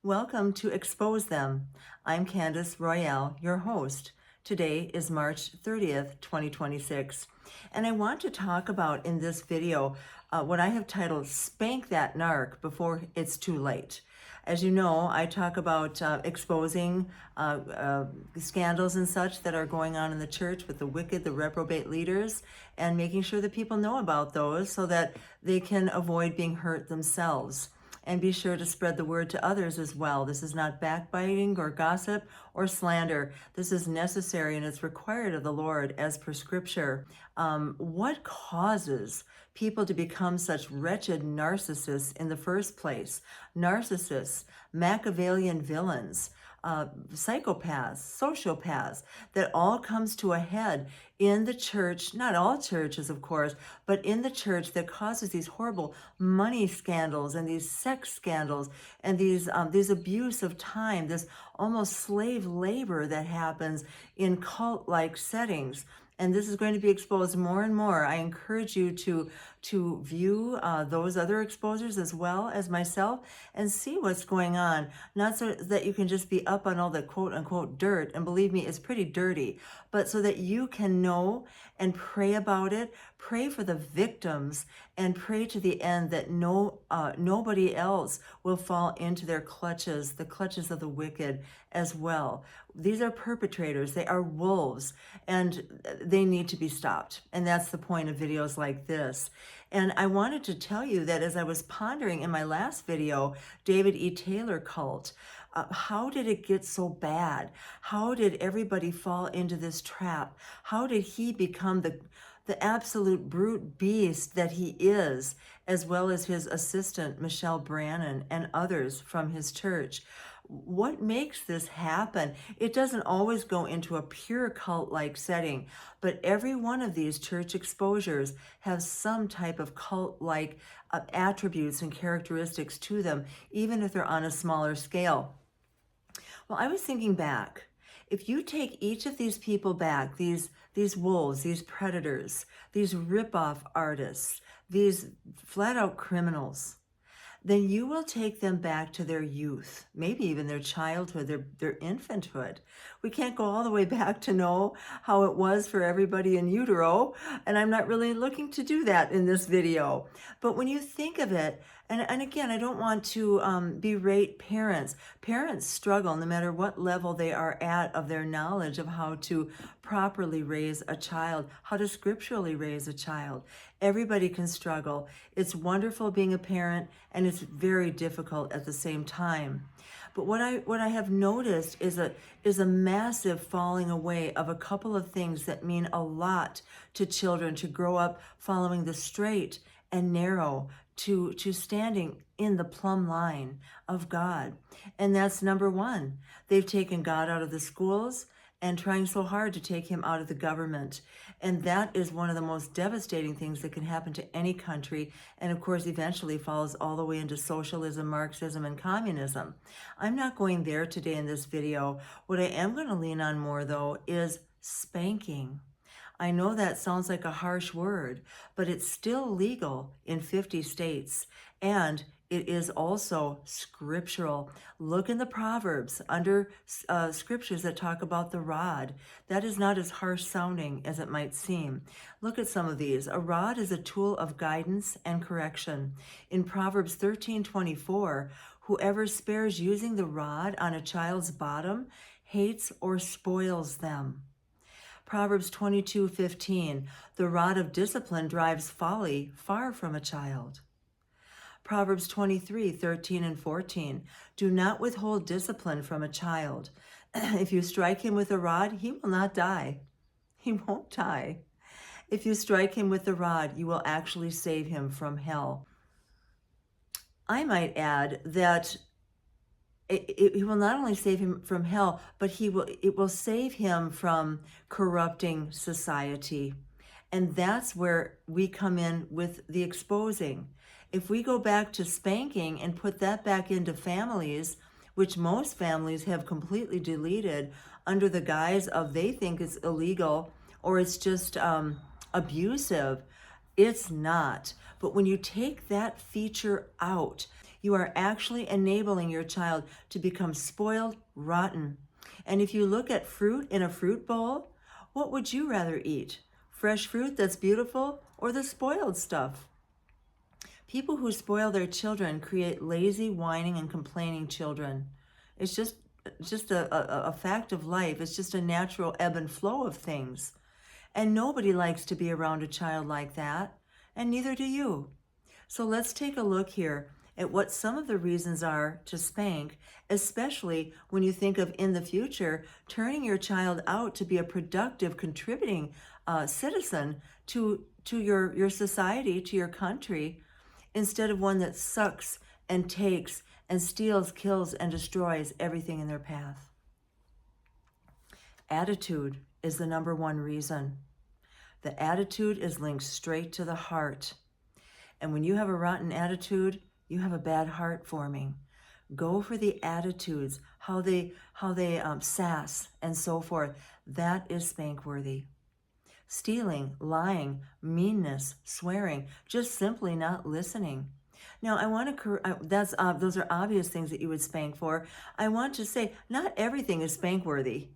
Welcome to Expose Them. I'm Candace Royale, your host. Today is March 30th, 2026, and I want to talk about in this video what I have titled Spank That Narc Before It's Too Late. As you know, I talk about exposing scandals and such that are going on in the church with the wicked, the reprobate leaders, and making sure that people know about those so that they can avoid being hurt themselves. And be sure to spread the word to others as well. This is not backbiting or gossip or slander. This is necessary and it's required of the Lord as per scripture. What causes people to become such wretched narcissists in the first place? Narcissists, Machiavellian villains, psychopaths, sociopaths, that all comes to a head in the church, not all churches, of course, but in the church, that causes these horrible money scandals and these sex scandals and these abuse of time, this almost slave labor that happens in cult-like settings. And this is going to be exposed more and more. I encourage you to view those other exposures as well as myself and see what's going on. Not so that you can just be up on all the quote unquote dirt, and believe me, it's pretty dirty, but so that you can know and pray about it, pray for the victims, and pray to the end that nobody else will fall into their clutches, the clutches of the wicked as well. These are perpetrators, they are wolves, and they need to be stopped. And that's the point of videos like this. And I wanted to tell you that as I was pondering in my last video, David E. Taylor cult, how did it get so bad? How did everybody fall into this trap? How did he become the absolute brute beast that he is, as well as his assistant, Michelle Brannon, and others from his church? What makes this happen? It doesn't always go into a pure cult-like setting, but every one of these church exposures have some type of cult-like attributes and characteristics to them, even if they're on a smaller scale. Well, I was thinking back. If you take each of these people back, these wolves, these predators, these rip-off artists, these flat-out criminals, then you will take them back to their youth, maybe even their childhood, their infanthood. We can't go all the way back to know how it was for everybody in utero, and I'm not really looking to do that in this video. But when you think of it, and again, I don't want to berate parents. Parents struggle no matter what level they are at of their knowledge of how to properly raise a child, how to scripturally raise a child. Everybody can struggle. It's wonderful being a parent, and it's very difficult at the same time. But what I have noticed is a massive falling away of a couple of things that mean a lot to children to grow up following the straight and narrow, to standing in the plumb line of God. And that's number one. They've taken God out of the schools and trying so hard to take him out of the government. And that is one of the most devastating things that can happen to any country, and of course eventually falls all the way into socialism, Marxism, and communism. I'm not going there today in this video. What I am going to lean on more, though, is spanking. I know that sounds like a harsh word, but it's still legal in 50 states, and it is also scriptural. Look in the Proverbs under scriptures that talk about the rod. That is not as harsh sounding as it might seem. Look at some of these. A rod is a tool of guidance and correction. In Proverbs 13:24, whoever spares using the rod on a child's bottom hates or spoils them. Proverbs 22:15, the rod of discipline drives folly far from a child. Proverbs 23:13 and 14, do not withhold discipline from a child. If you strike him with a rod, he will not die. He won't die. If you strike him with the rod, you will actually save him from hell. I might add that it will not only save him from hell, but it will save him from corrupting society. And that's where we come in with the exposing. If we go back to spanking and put that back into families, which most families have completely deleted under the guise of they think it's illegal or it's just abusive, it's not. But when you take that feature out, You are actually enabling your child to become spoiled, rotten. And if you look at fruit in a fruit bowl, what would you rather eat? Fresh fruit that's beautiful or the spoiled stuff? People who spoil their children create lazy, whining, and complaining children. It's just a fact of life. It's just a natural ebb and flow of things. And nobody likes to be around a child like that, and neither do you. So let's take a look here at what some of the reasons are to spank, especially when you think of in the future turning your child out to be a productive, contributing citizen to your society, to your country, instead of one that sucks and takes and steals, kills, and destroys everything in their path. Attitude is the number one reason. The attitude is linked straight to the heart. And when you have a rotten attitude, you have a bad heart forming. Go for the attitudes, how they sass and so forth. That is spank worthy. Stealing, lying, meanness, swearing, just simply not listening. Now, I want to those are obvious things that you would spank for. I want to say not everything is spank worthy,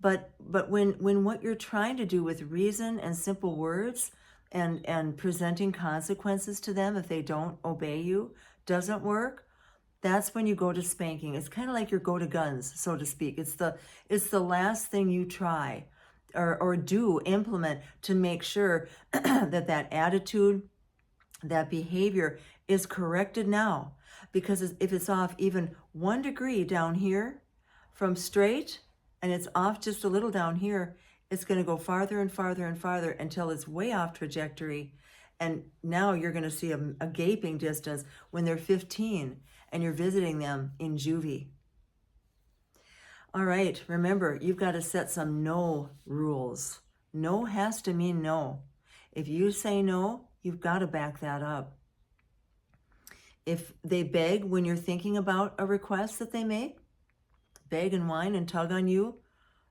but when what you're trying to do with reason and simple words and presenting consequences to them if they don't obey you doesn't work, that's when you go to spanking. It's kind of like your go to guns, so to speak. It's the last thing you try or do implement to make sure that attitude, that behavior is corrected now. Because if it's off even 1 degree down here from straight, and it's off just a little down here, it's going to go farther and farther and farther until it's way off trajectory. And now you're going to see a gaping distance when they're 15 and you're visiting them in juvie. All right, remember, you've got to set some no rules. No has to mean no. If you say no, you've got to back that up. If they beg when you're thinking about a request that they make, beg and whine and tug on you,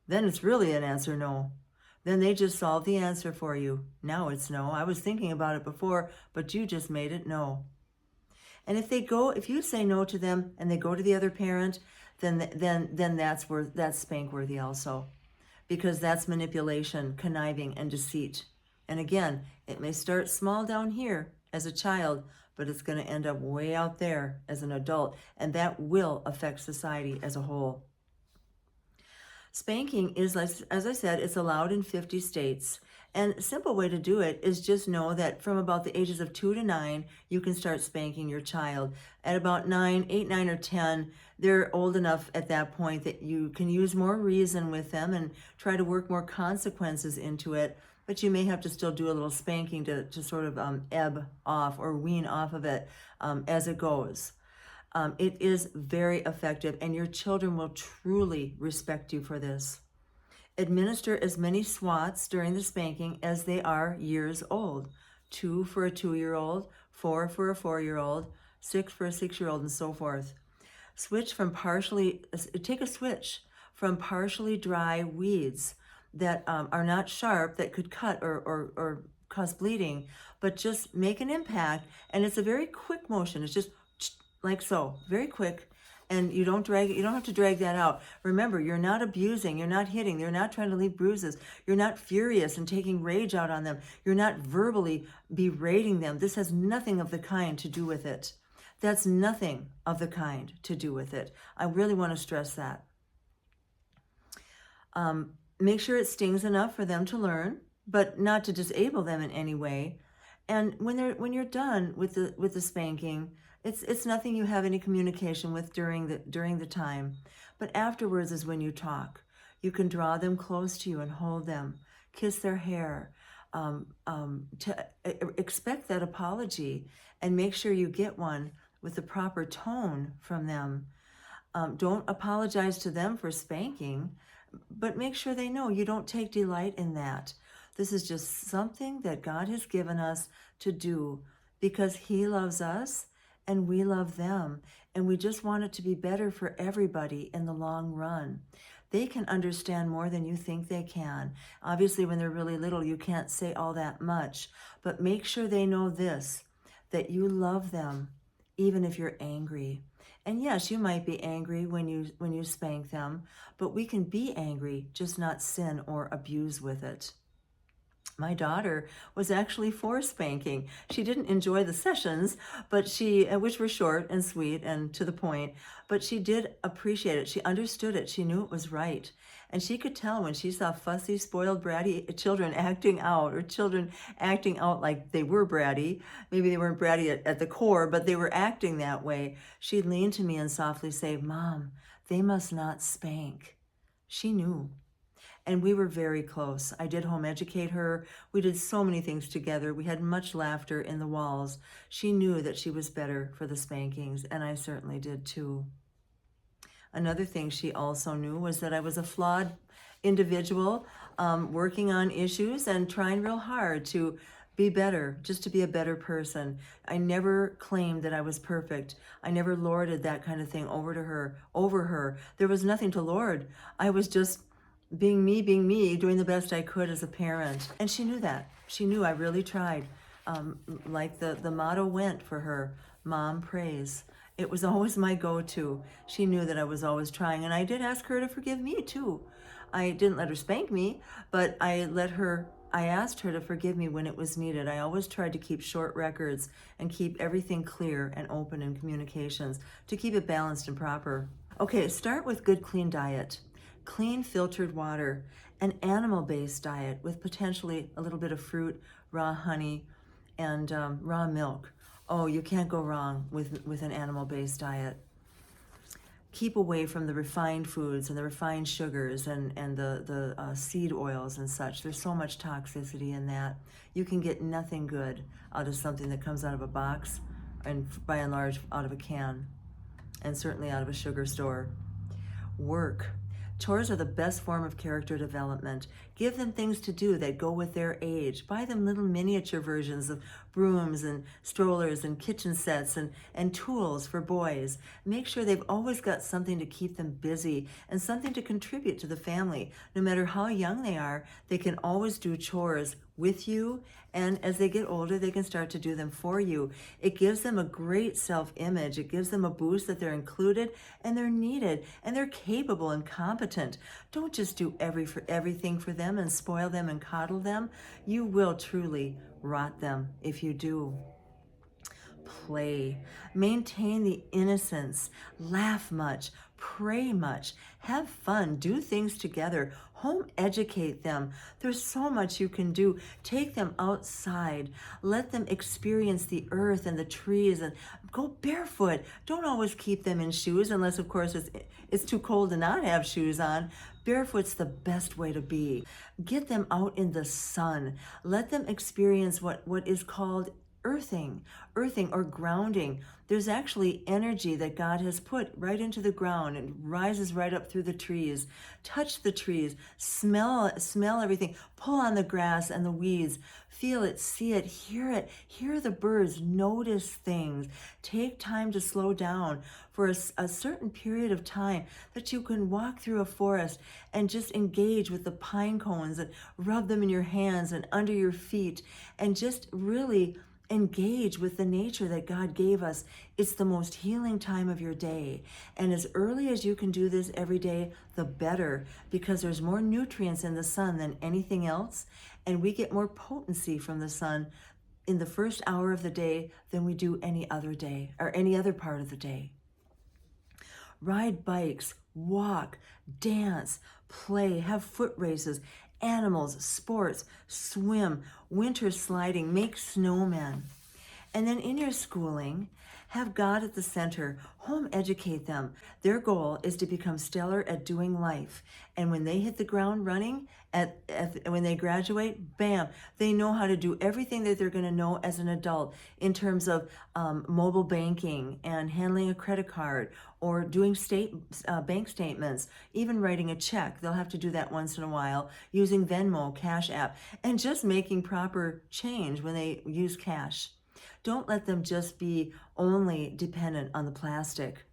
then it's really an answer no. Then they just solved the answer for you. Now it's no. I was thinking about it before, but you just made it no. And if you say no to them and they go to the other parent, then that's spank worthy also, because that's manipulation, conniving, and deceit. And again, it may start small down here as a child, but it's going to end up way out there as an adult, and that will affect society as a whole. Spanking is, as I said, it's allowed in 50 states. And a simple way to do it is just know that from about the ages of 2 to 9, you can start spanking your child. At about 8, 9, or 10, they're old enough at that point that you can use more reason with them and try to work more consequences into it. But you may have to still do a little spanking to sort of ebb off or wean off of it as it goes. It is very effective, and your children will truly respect you for this. Administer as many swats during the spanking as they are years old. 2 for a 2-year-old, 4 for a 4-year-old, 6 for a 6-year-old, and so forth. Take a switch from partially dry weeds that are not sharp, that could cut or cause bleeding, but just make an impact. And it's a very quick motion. It's just like so, very quick. And you don't have to drag that out. Remember, you're not abusing, you're not hitting, you're not trying to leave bruises, you're not furious and taking rage out on them, you're not verbally berating them. This has nothing of the kind to do with it. That's nothing of the kind to do with it. I really want to stress that. Make sure it stings enough for them to learn, but not to disable them in any way. And when you're done with the spanking, it's nothing you have any communication with during the time. But afterwards is when you talk. You can draw them close to you and hold them, kiss their hair, to expect that apology, and make sure you get one with the proper tone from them. Don't apologize to them for spanking, but make sure they know you don't take delight in that. This is just something that God has given us to do because He loves us and we love them, and we just want it to be better for everybody in the long run. They can understand more than you think they can. Obviously, when they're really little, you can't say all that much, but make sure they know this, that you love them even if you're angry. And yes, you might be angry when you spank them, but we can be angry, just not sin or abuse with it. My daughter was actually for spanking. She didn't enjoy the sessions, but which were short and sweet and to the point, but she did appreciate it. She understood it. She knew it was right. And she could tell when she saw fussy, spoiled, bratty children acting out, or children acting out like they were bratty. Maybe they weren't bratty at the core, but they were acting that way. She'd lean to me and softly say, "Mom, they must not spank." She knew. And we were very close. I did home educate her. We did so many things together. We had much laughter in the walls. She knew that she was better for the spankings, and I certainly did too. Another thing she also knew was that I was a flawed individual, working on issues and trying real hard to be better, just to be a better person. I never claimed that I was perfect. I never lorded that kind of thing over her. There was nothing to lord. I was just being me, doing the best I could as a parent. And she knew that. She knew I really tried. Like the motto went for her, Mom prays. It was always my go-to. She knew that I was always trying, and I did ask her to forgive me too. I didn't let her spank me, but I asked her to forgive me when it was needed. I always tried to keep short records and keep everything clear and open in communications to keep it balanced and proper. Okay, start with good, clean diet. Clean filtered water, an animal-based diet with potentially a little bit of fruit, raw honey, and raw milk. Oh, you can't go wrong with an animal-based diet. Keep away from the refined foods and the refined sugars and the seed oils and such. There's so much toxicity in that. You can get nothing good out of something that comes out of a box and by and large out of a can, and certainly out of a sugar store. Work. Chores are the best form of character development. Give them things to do that go with their age. Buy them little miniature versions of brooms and strollers and kitchen sets and tools for boys. Make sure they've always got something to keep them busy and something to contribute to the family. No matter how young they are, they can always do chores with you, and as they get older, they can start to do them for you. It gives them a great self-image. It gives them a boost that they're included and they're needed and they're capable and competent. Don't just do everything for them and spoil them and coddle them. You will truly rot them if you do. Play. Maintain the innocence. Laugh much. Pray much. Have fun. Do things together. Home educate them. There's so much you can do. Take them outside. Let them experience the earth and the trees and go barefoot. Don't always keep them in shoes unless, of course, it's too cold to not have shoes on. Barefoot's the best way to be. Get them out in the sun. Let them experience what is called earthing or grounding. There's actually energy that God has put right into the ground and rises right up through the trees. Touch the trees, smell everything, pull on the grass and the weeds, feel it, see it, hear the birds, notice things. Take time to slow down for a certain period of time that you can walk through a forest and just engage with the pine cones and rub them in your hands and under your feet and just really engage with the nature that God gave us. It's the most healing time of your day. And as early as you can do this every day, the better, because there's more nutrients in the sun than anything else. And we get more potency from the sun in the first hour of the day than we do any other day or any other part of the day. Ride bikes, walk, dance, play, have foot races, animals, sports, swim, winter sliding, make snowmen. And then in your schooling, have God at the center, home educate them. Their goal is to become stellar at doing life. And when they hit the ground running, when they graduate, bam, they know how to do everything that they're going to know as an adult in terms of mobile banking and handling a credit card or doing bank statements, even writing a check. They'll have to do that once in a while, using Venmo, Cash App, and just making proper change when they use cash. Don't let them just be only dependent on the plastic.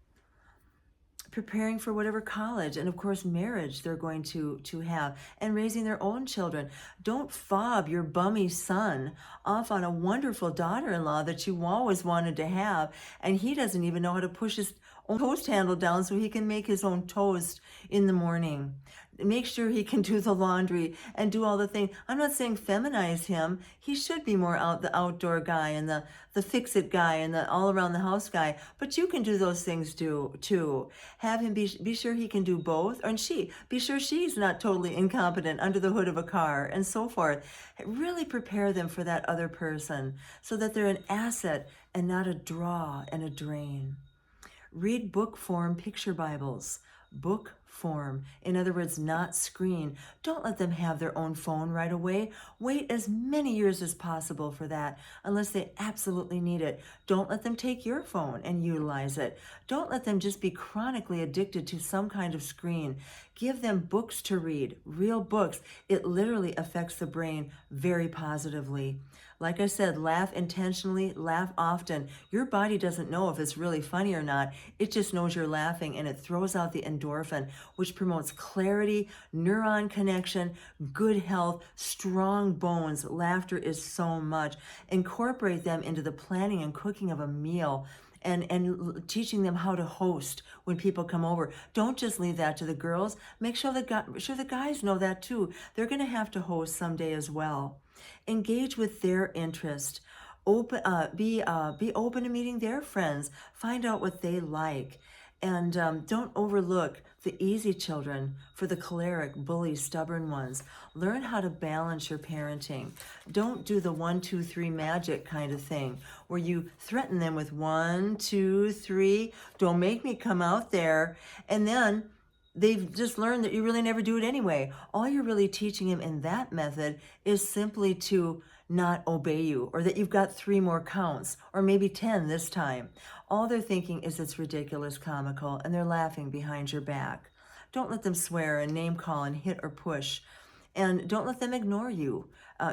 preparing for whatever college and of course marriage they're going to have, and raising their own children. Don't fob your bummy son off on a wonderful daughter-in-law that you always wanted to have, and he doesn't even know how to push his own toast handle down so he can make his own toast in the morning. Make sure he can do the laundry and do all the things. I'm not saying feminize him. He should be more the outdoor guy and the fix-it guy and the all-around-the-house guy. But you can do those things too. Have him be sure he can do both. And be sure she's not totally incompetent under the hood of a car and so forth. Really prepare them for that other person so that they're an asset and not a draw and a drain. Read book form picture Bibles. Book form. In other words, not screen. Don't let them have their own phone right away. Wait as many years as possible for that, unless they absolutely need it. Don't let them take your phone and utilize it. Don't let them just be chronically addicted to some kind of screen. Give them books to read, real books. It literally affects the brain very positively. Like I said, laugh intentionally, laugh often. Your body doesn't know if it's really funny or not. It just knows you're laughing, and it throws out the endorphin, which promotes clarity, neuron connection, good health, strong bones. Laughter is so much. Incorporate them into the planning and cooking of a meal. And teaching them how to host when people come over. Don't just leave that to the girls. Make sure the guys know that too. They're going to have to host someday as well. Engage with their interest. Be open to meeting their friends. Find out what they like. And don't overlook the easy children for the choleric, bully, stubborn ones. Learn how to balance your parenting. Don't do the 1, 2, 3 magic kind of thing where you threaten them with 1, 2, 3. Don't make me come out there. And then they've just learned that you really never do it anyway. All you're really teaching them in that method is simply to not obey you, or that you've got 3 more counts, or maybe 10 this time. All they're thinking is it's ridiculous, comical, and they're laughing behind your back. Don't let them swear and name call and hit or push. And don't let them ignore you.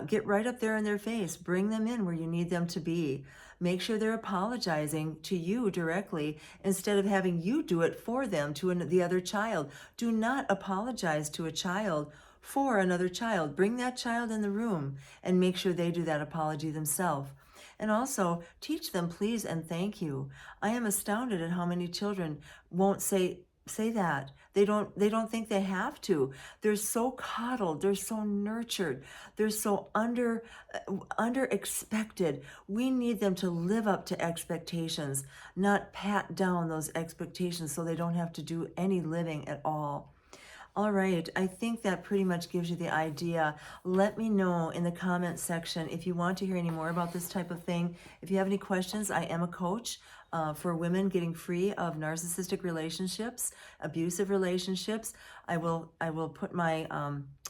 Get right up there in their face. Bring them in where you need them to be. Make sure they're apologizing to you directly instead of having you do it for them to the other child. Do not apologize to a child for another child. Bring that child in the room and make sure they do that apology themselves. And also teach them please and thank you. I am astounded at how many children won't say that. They don't think they have to. They're so coddled, they're so nurtured, they're so under expected. We need them to live up to expectations, not pat down those expectations so they don't have to do any living at all. All right, I think that pretty much gives you the idea. Let me know in the comment section if you want to hear any more about this type of thing. If you have any questions, I am a coach for women getting free of narcissistic relationships, abusive relationships. I will put my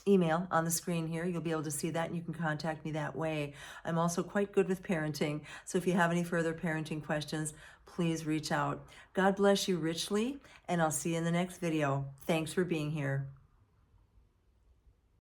email on the screen here. You'll be able to see that, and you can contact me that way. I'm also quite good with parenting, so if you have any further parenting questions, please reach out. God bless you richly, and I'll see you in the next video. Thanks for being here.